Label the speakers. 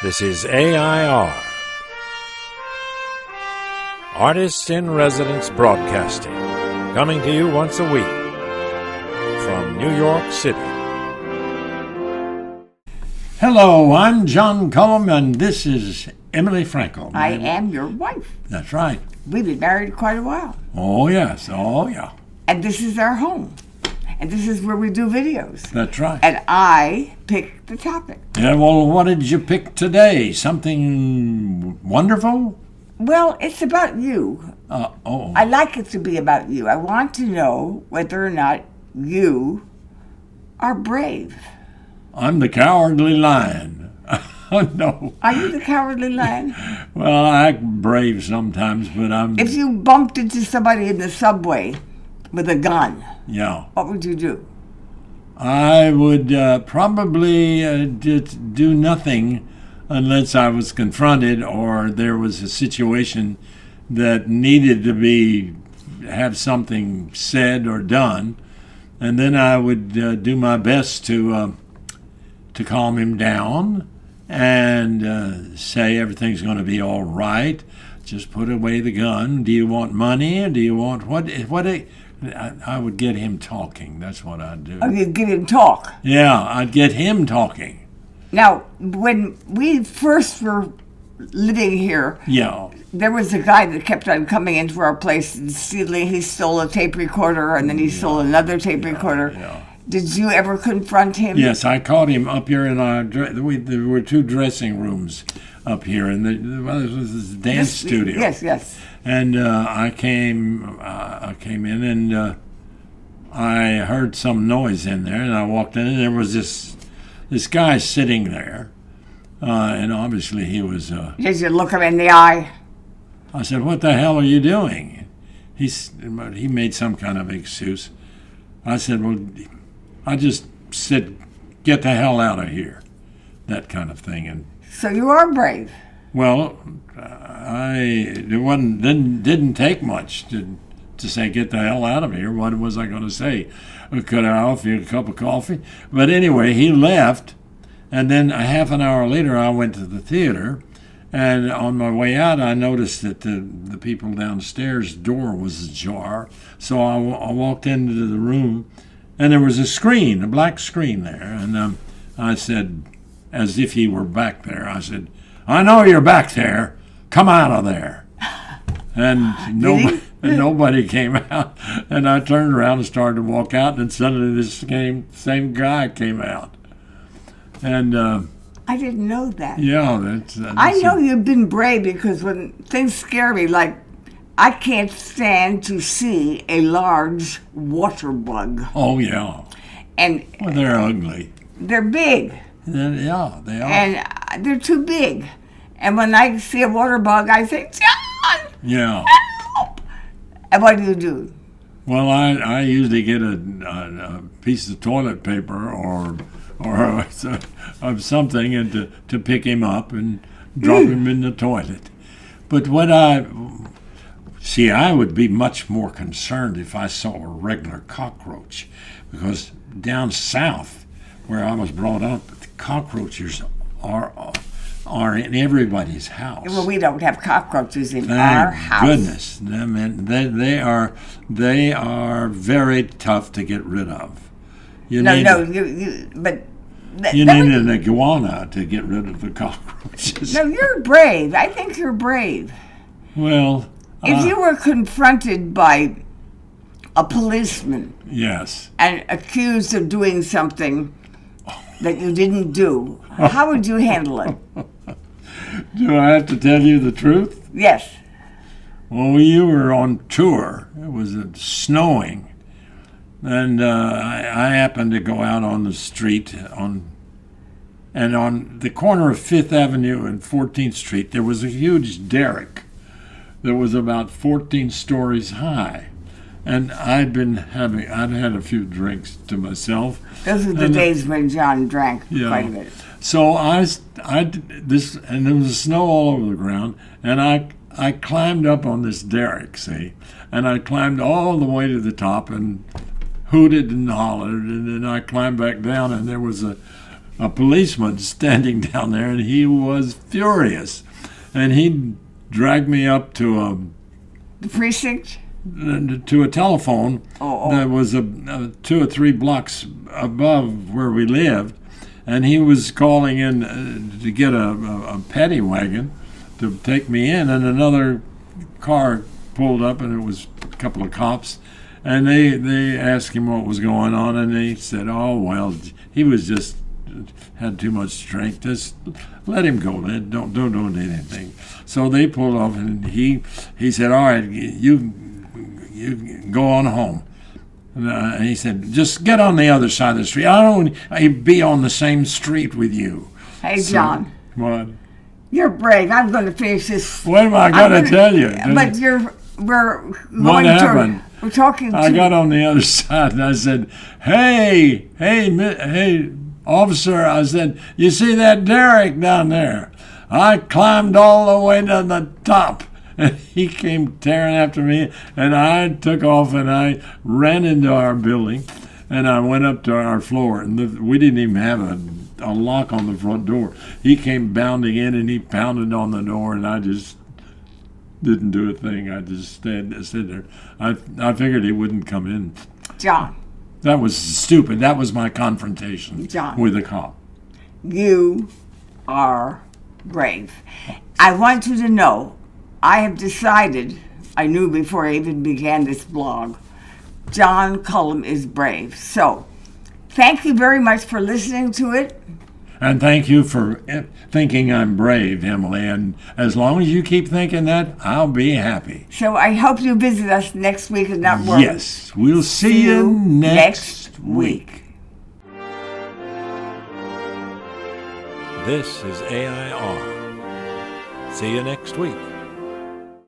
Speaker 1: This is AI.R. Artists in Residence Broadcasting, coming to you once a week from New York City.
Speaker 2: Hello, I'm John Cullum, and this is Emily Frankel.
Speaker 3: I am your wife.
Speaker 2: That's right.
Speaker 3: We've been married quite a while.
Speaker 2: Oh, yes. Oh, yeah.
Speaker 3: And this is our home. And this is where we do videos.
Speaker 2: That's right.
Speaker 3: And I pick the topic.
Speaker 2: Yeah, well, what did you pick today? Something wonderful?
Speaker 3: Well, it's about you.
Speaker 2: Oh.
Speaker 3: I like it to be about you. I want to know whether or not you are brave.
Speaker 2: I'm the cowardly lion. No.
Speaker 3: Are you the cowardly lion?
Speaker 2: Well, I act brave sometimes, but I'm...
Speaker 3: If you bumped into somebody in the subway with a gun,
Speaker 2: Yeah.
Speaker 3: what would you do?
Speaker 2: I would probably do nothing unless I was confronted or there was a situation that needed to have something said or done, and then I would do my best to calm him down and say everything's going to be all right. Just put away the gun. Do you want money? Or do you want what? I would get him talking. That's what I'd do.
Speaker 3: Oh, you'd get him talk.
Speaker 2: Yeah, I'd get him talking.
Speaker 3: Now, when we first were living here,
Speaker 2: Yeah.
Speaker 3: there was a guy that kept on coming into our place and stealing. He stole a tape recorder, and then he stole another tape recorder.
Speaker 2: Yeah.
Speaker 3: Did you ever confront him?
Speaker 2: Yes, I caught him up here in our. There were two dressing rooms up here, and this was this dance studio.
Speaker 3: Yes.
Speaker 2: And I came in, and I heard some noise in there, and I walked in, and there was this guy sitting there, and obviously he was.
Speaker 3: Did you look him in the eye?
Speaker 2: I said, "What the hell are you doing?" He made some kind of excuse. I said, "Well, I just said, get the hell out of here," that kind of thing, and.
Speaker 3: So you are brave.
Speaker 2: Well, didn't take much to say get the hell out of here. What was I going to say? Could I offer you a cup of coffee? But anyway, he left, and then a half an hour later, I went to the theater, and on my way out, I noticed that the people downstairs' door was ajar. So I walked into the room, and there was a black screen there, and I said, as if he were back there, I said, "I know you're back there. Come out of there." And nobody came out. And I turned around and started to walk out, and suddenly this same guy came out. And
Speaker 3: I didn't know that.
Speaker 2: yeah, that's
Speaker 3: I know you've been brave because when things scare me, like I can't stand to see a large water bug.
Speaker 2: Oh yeah.
Speaker 3: And
Speaker 2: Well, they're ugly.
Speaker 3: they're big.
Speaker 2: Yeah, they are.
Speaker 3: And they're too big. And when I see a water bug, I say, "John,
Speaker 2: Yeah.
Speaker 3: help!" And what do?
Speaker 2: Well, I usually get a piece of toilet paper or of something and to pick him up and drop him in the toilet. But I would be much more concerned if I saw a regular cockroach, because down south where I was brought up, the cockroaches are in everybody's house.
Speaker 3: Well, we don't have cockroaches in
Speaker 2: Thank
Speaker 3: our house.
Speaker 2: goodness. I mean, they are very tough to get rid of. You need an iguana to get rid of the cockroaches.
Speaker 3: No, you're brave. I think you're brave.
Speaker 2: Well,
Speaker 3: If you were confronted by a policeman
Speaker 2: yes.
Speaker 3: and accused of doing something that you didn't do, how would you handle it?
Speaker 2: Do I have to tell you the truth?
Speaker 3: Yes.
Speaker 2: Well, we were on tour. It was snowing, and I happened to go out on the street on the corner of 5th Avenue and 14th Street. There was a huge derrick that was about 14 stories high, and I'd had a few drinks to myself.
Speaker 3: Those were the days when John drank quite a bit.
Speaker 2: So I did this, and there was snow all over the ground, and I climbed up on this derrick, see, and I climbed all the way to the top and hooted and hollered, and then I climbed back down, and there was a a policeman standing down there, and he was furious. And he dragged me up to
Speaker 3: The precinct?
Speaker 2: a telephone that was 2 or 3 blocks above where we lived, and he was calling in to get a paddy wagon to take me in, and another car pulled up, and it was a couple of cops, and they asked him what was going on, and he said, "Oh well, he was just had too much strength. Just let him go. Don't do anything." So they pulled off, and he said, "All right, you go on home." And he said, "Just get on the other side of the street. I don't be on the same street with you."
Speaker 3: Hey, John.
Speaker 2: What?
Speaker 3: You're brave. I'm going to finish this.
Speaker 2: What am I going to tell you?
Speaker 3: But we're
Speaker 2: What
Speaker 3: going
Speaker 2: happened?
Speaker 3: We're talking
Speaker 2: I
Speaker 3: to...
Speaker 2: got on the other side, and I said, hey, officer," I said, "you see that derrick down there? I climbed all the way to the top." And he came tearing after me, and I took off, and I ran into our building, and I went up to our floor, and we didn't even have a lock on the front door. He came bounding in, and he pounded on the door, and I just didn't do a thing. I just stood there. I figured he wouldn't come in.
Speaker 3: John.
Speaker 2: That was stupid. That was my confrontation with the cop.
Speaker 3: You are brave. I want you to know, I have decided, I knew before I even began this blog, John Cullum is brave. So, thank you very much for listening to it.
Speaker 2: And thank you for thinking I'm brave, Emily. And as long as you keep thinking that, I'll be happy.
Speaker 3: So I hope you visit us next week and not worry.
Speaker 2: Yes, we'll see you next week.
Speaker 1: This is AI.R. See you next week.